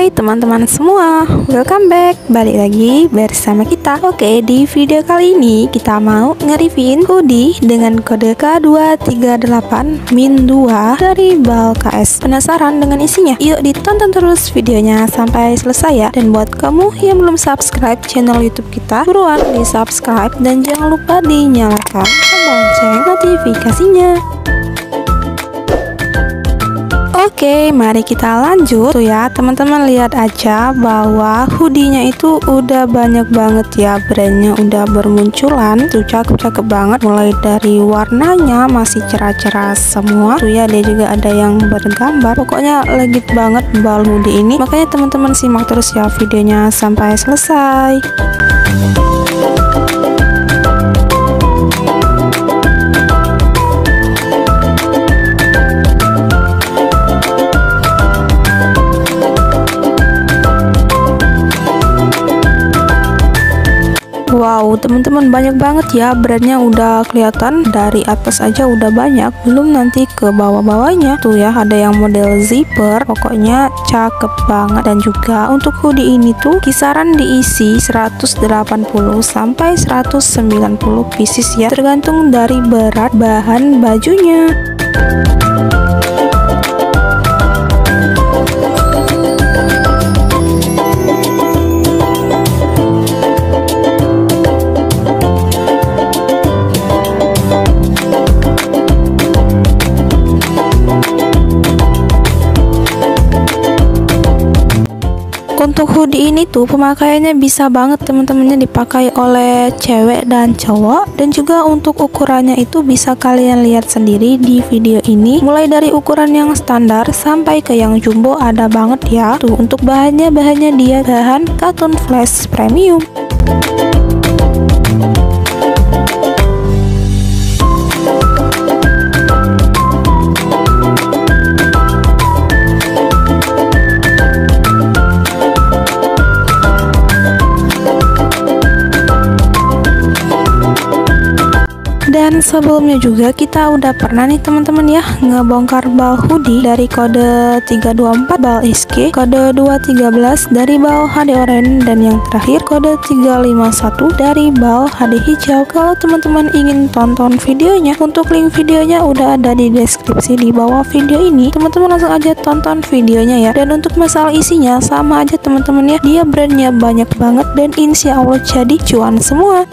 Hai teman-teman semua, welcome back, balik lagi bersama kita. Oke, di video kali ini kita mau nge-reviewin hoodie dengan kode K238-2 dari BAL KS. Penasaran dengan isinya? Yuk ditonton terus videonya sampai selesai ya. Dan buat kamu yang belum subscribe channel YouTube kita, buruan di subscribe dan jangan lupa dinyalakan lonceng notifikasinya. Oke, mari kita lanjut tuh ya teman-teman. Lihat aja bahwa hoodie-nya itu udah banyak banget ya, brandnya udah bermunculan tuh, cakep-cakep banget. Mulai dari warnanya masih cerah-cerah semua tuh ya, dia juga ada yang bergambar. Pokoknya legit banget BAL hoodie ini, makanya teman-teman simak terus ya videonya sampai selesai. Wow teman-teman, banyak banget ya brandnya, udah kelihatan dari atas aja udah banyak, belum nanti ke bawah-bawahnya tuh ya, ada yang model zipper. Pokoknya cakep banget. Dan juga untuk hoodie ini tuh kisaran diisi 180 sampai 190 pieces ya, tergantung dari berat bahan bajunya. Untuk hoodie ini tuh pemakaiannya bisa banget teman-temannya, dipakai oleh cewek dan cowok. Dan juga untuk ukurannya itu bisa kalian lihat sendiri di video ini, mulai dari ukuran yang standar sampai ke yang jumbo ada banget ya. Tuh untuk bahannya dia bahan katun flash premium. Dan sebelumnya juga kita udah pernah nih teman-teman ya ngebongkar BAL hoodie dari kode 324 BAL SK, kode 213 dari BAL HD Orange, dan yang terakhir kode 351 dari BAL HD Hijau. Kalau teman-teman ingin tonton videonya, untuk link videonya udah ada di deskripsi di bawah video ini. Teman-teman langsung aja tonton videonya ya. Dan untuk masalah isinya sama aja teman-teman ya, dia brandnya banyak banget dan insya Allah jadi cuan semua.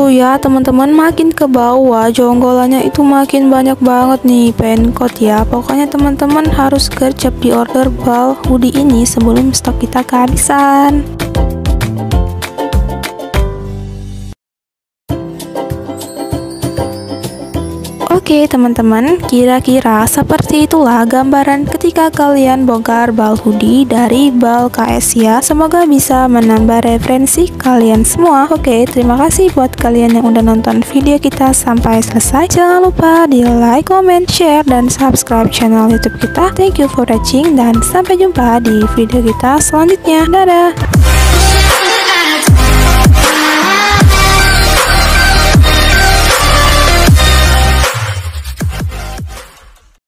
Ya teman-teman, makin ke bawah jonggolannya itu makin banyak banget nih pencoat ya. Pokoknya teman-teman harus gercep di order BAL hoodie ini sebelum stok kita kehabisan. Oke teman-teman, kira-kira seperti itulah gambaran ketika kalian bongkar BAL hoodie dari BAL KS ya. Semoga bisa menambah referensi kalian semua. Oke, terima kasih buat kalian yang udah nonton video kita sampai selesai. Jangan lupa di like, comment, share, dan subscribe channel YouTube kita. Thank you for watching dan sampai jumpa di video kita selanjutnya. Dadah.